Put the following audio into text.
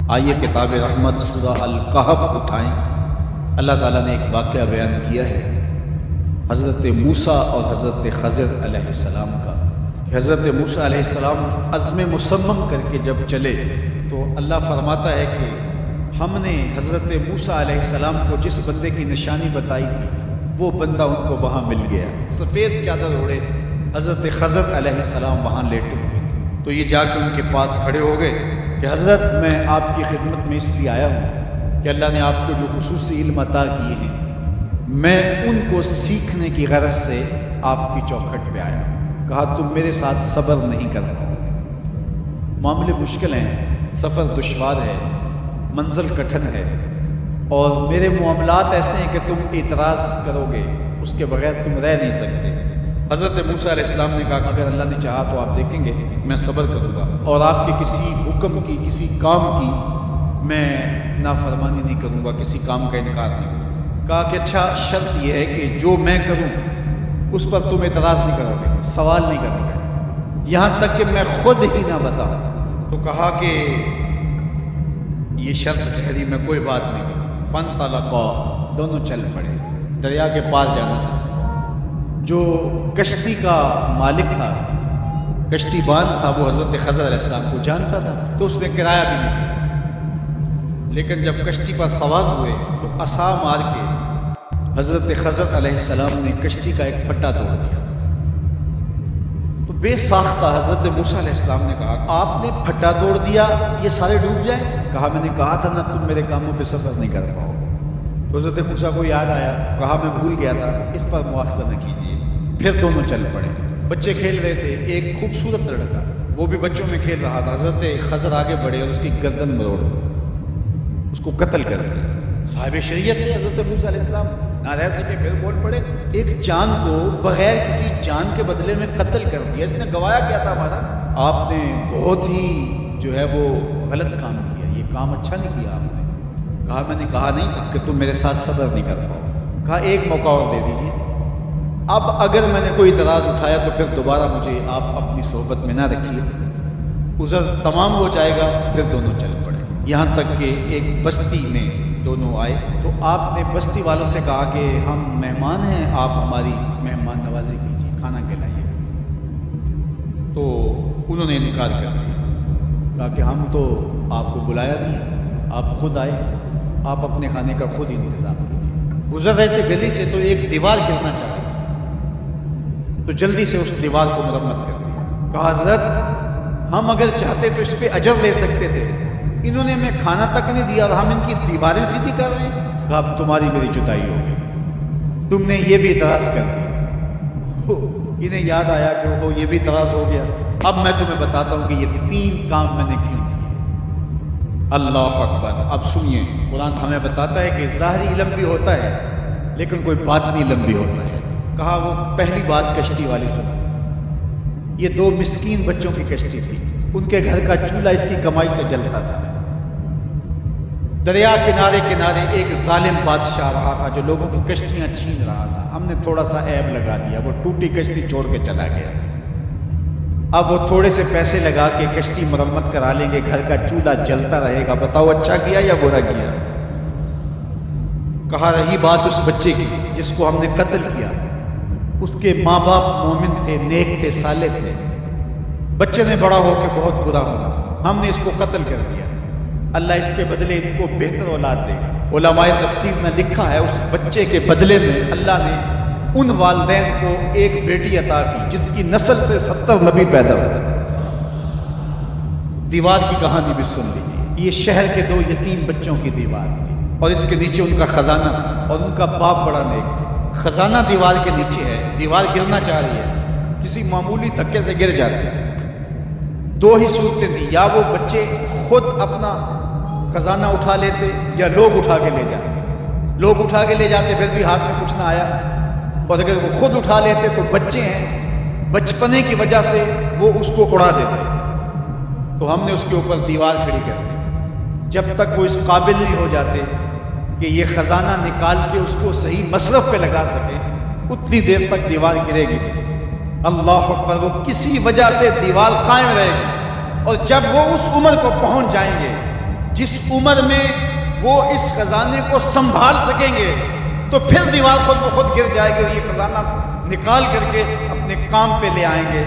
آئیے کتاب رحمت سورہ الکہف اٹھائیں۔ اللہ تعالیٰ نے ایک واقعہ بیان کیا ہے حضرت موسیٰ اور حضرت خضر علیہ السلام کا، کہ حضرت موسیٰ علیہ السلام عزم مصمم کر کے جب چلے تو اللہ فرماتا ہے کہ ہم نے حضرت موسیٰ علیہ السلام کو جس بندے کی نشانی بتائی تھی وہ بندہ ان کو وہاں مل گیا۔ سفید چادر اوڑے حضرت خضر علیہ السلام وہاں لیٹے ہوئے تھے، تو یہ جا کے ان کے پاس کھڑے ہو گئے کہ حضرت میں آپ کی خدمت میں اس لیے آیا ہوں کہ اللہ نے آپ کو جو خصوصی علم عطا کیے ہیں میں ان کو سیکھنے کی غرض سے آپ کی چوکھٹ پہ آیا۔ کہا تم میرے ساتھ صبر نہیں کر پاؤ گے، معاملے مشکل ہیں، سفر دشوار ہے، منزل کٹھن ہے، اور میرے معاملات ایسے ہیں کہ تم اعتراض کرو گے اس کے بغیر تم رہ نہیں سکتے۔ حضرت موسیٰ علیہ السلام نے کہا کہ اگر اللہ نے چاہا تو آپ دیکھیں گے میں صبر کروں گا اور آپ کے کسی حکم کی کسی کام کی میں نافرمانی نہیں کروں گا، کسی کام کا انکار نہیں کروں گا۔ کہا کہ اچھا شرط یہ ہے کہ جو میں کروں اس پر تم اعتراض نہیں کرو گے، سوال نہیں کرو گے، یہاں تک کہ میں خود ہی نہ بتاؤں۔ تو کہا کہ یہ شرط ٹھہری، میں کوئی بات نہیں کروں۔ فانطلقا، دونوں چل پڑے، دریا کے پار جانا تھا۔ جو کشتی کا مالک تھا، کشتی باندھ تھا، وہ حضرت خضر علیہ السلام کو جانتا تھا تو اس نے کرایہ بھی نہیں دیا، لیکن جب کشتی پر سوار ہوئے تو عصا مار کے حضرت خضر علیہ السلام نے کشتی کا ایک پھٹا توڑ دیا۔ تو بے ساختہ حضرت موسیٰ علیہ السلام نے کہا آپ نے پھٹا توڑ دیا، یہ سارے ڈوب جائیں؟ کہا میں نے کہا تھا نا تم میرے کاموں پہ صبر نہیں کر پاؤ۔ تو حضرت موسیٰ کو یاد آیا، کہا میں بھول گیا تھا، اس پر مواخذہ نہ کیجیے۔ پھر دونوں چل پڑے، بچے کھیل رہے تھے، ایک خوبصورت لڑکا وہ بھی بچوں میں کھیل رہا تھا۔ حضرت خضر آگے بڑھے اور اس کی گردن مروڑ دی، اس کو قتل کر دیا۔ صاحب شریعت تھے حضرت موسیٰ علیہ السلام، نہ رہ سکے، پھر بول پڑے ایک جان کو بغیر کسی جان کے بدلے میں قتل کر دیا، اس نے گوایا کیا تھا ہمارا؟ آپ نے بہت ہی جو ہے وہ غلط کام کیا، یہ کام اچھا نہیں کیا آپ نے۔ کہا میں نے کہا نہیں تھا کہ تم میرے ساتھ صبر نہیں کر پاؤ۔ کہا ایک موقع اور دے دیجیے، اب اگر میں نے کوئی اعتراض اٹھایا تو پھر دوبارہ مجھے آپ اپنی صحبت میں نہ رکھیے، عذر تمام ہو جائے گا۔ پھر دونوں چل پڑے، یہاں تک کہ ایک بستی میں دونوں آئے تو آپ نے بستی والوں سے کہا کہ ہم مہمان ہیں، آپ ہماری مہمان نوازی کیجیے، کھانا کھلائیے۔ تو انہوں نے انکار کر دیا، کہا کہ ہم تو آپ کو بلایا نہیں، آپ خود آئے، آپ اپنے کھانے کا خود انتظام کیجیے۔ گزر رہے تھے گلی سے تو ایک دیوار گرنا چاہ رہی تھی، تو جلدی سے اس دیوار کو مرمت کر دیا۔ کہا حضرت ہم اگر چاہتے تو اس پہ اجر لے سکتے تھے، انہوں نے ہمیں کھانا تک نہیں دیا اور ہم ان کی دیواریں سیدھی کر رہے ہیں۔ کہا اب تمہاری میری جدائی ہو گئی، تم نے یہ بھی اعتراض کر دیا۔ انہیں یاد آیا کہ وہ یہ بھی اعتراض ہو گیا۔ اب میں تمہیں بتاتا ہوں کہ یہ 3 کام میں نے کیوں کیے۔ اللہ اکبر۔ اب سنیے، قرآن ہمیں بتاتا ہے کہ ظاہری علم بھی ہوتا ہے لیکن کوئی باطنی علم بھی ہوتا ہے۔ کہا وہ پہلی بات کشتی والی سنو، یہ 2 مسکین بچوں کی کشتی تھی، ان کے گھر کا چولہا اس کی کمائی سے جلتا تھا۔ دریا کنارے کنارے ایک ظالم بادشاہ رہا تھا جو لوگوں کی کشتیاں چھین رہا تھا۔ ہم نے تھوڑا سا عیب لگا دیا، وہ ٹوٹی کشتی چھوڑ کے چلا گیا۔ اب وہ تھوڑے سے پیسے لگا کے کشتی مرمت کرا لیں گے، گھر کا چولہا جلتا رہے گا۔ بتاؤ اچھا کیا یا برا کیا؟ کہا رہی بات اس بچے کی جس کو ہم نے قتل کیا، اس کے ماں باپ مومن تھے، نیک تھے، صالح تھے، بچے نے بڑا ہو کے بہت برا ہونا تھا، ہم نے اس کو قتل کر دیا، اللہ اس کے بدلے ان کو بہتر اولاد دے گا۔ علماء تفسیر نے لکھا ہے اس بچے کے بدلے میں اللہ نے ان والدین کو ایک بیٹی عطا کی جس کی نسل سے 70 نبی پیدا ہوئے۔ دیوار کی کہانی بھی سن لیجیے، یہ شہر کے 2 یتیم بچوں کی دیوار تھی اور اس کے نیچے ان کا خزانہ تھا اور ان کا باپ بڑا نیک تھا۔ خزانہ دیوار کے نیچے ہے، دیوار گرنا چاہ رہی ہے، کسی معمولی دھکے سے گر جاتی ہے۔ 2 ہی صورتیں تھیں، یا وہ بچے خود اپنا خزانہ اٹھا لیتے یا لوگ اٹھا کے لے جاتے۔ لوگ اٹھا کے لے جاتے پھر بھی ہاتھ میں کچھ نہ آیا، اور اگر وہ خود اٹھا لیتے تو بچے ہیں، بچپنے کی وجہ سے وہ اس کو اڑا دیتے۔ تو ہم نے اس کے اوپر دیوار کھڑی کر دی، جب تک وہ اس قابل نہیں ہو جاتے کہ یہ خزانہ نکال کے اس کو صحیح مصرف پہ لگا سکے، اتنی دیر تک دیوار گرے گی۔ اللہ اکبر۔ وہ کسی وجہ سے دیوار قائم رہے گی، اور جب وہ اس عمر کو پہنچ جائیں گے جس عمر میں وہ اس خزانے کو سنبھال سکیں گے تو پھر دیوار خود بخود گر جائے گی اور یہ خزانہ نکال کر کے اپنے کام پہ لے آئیں گے.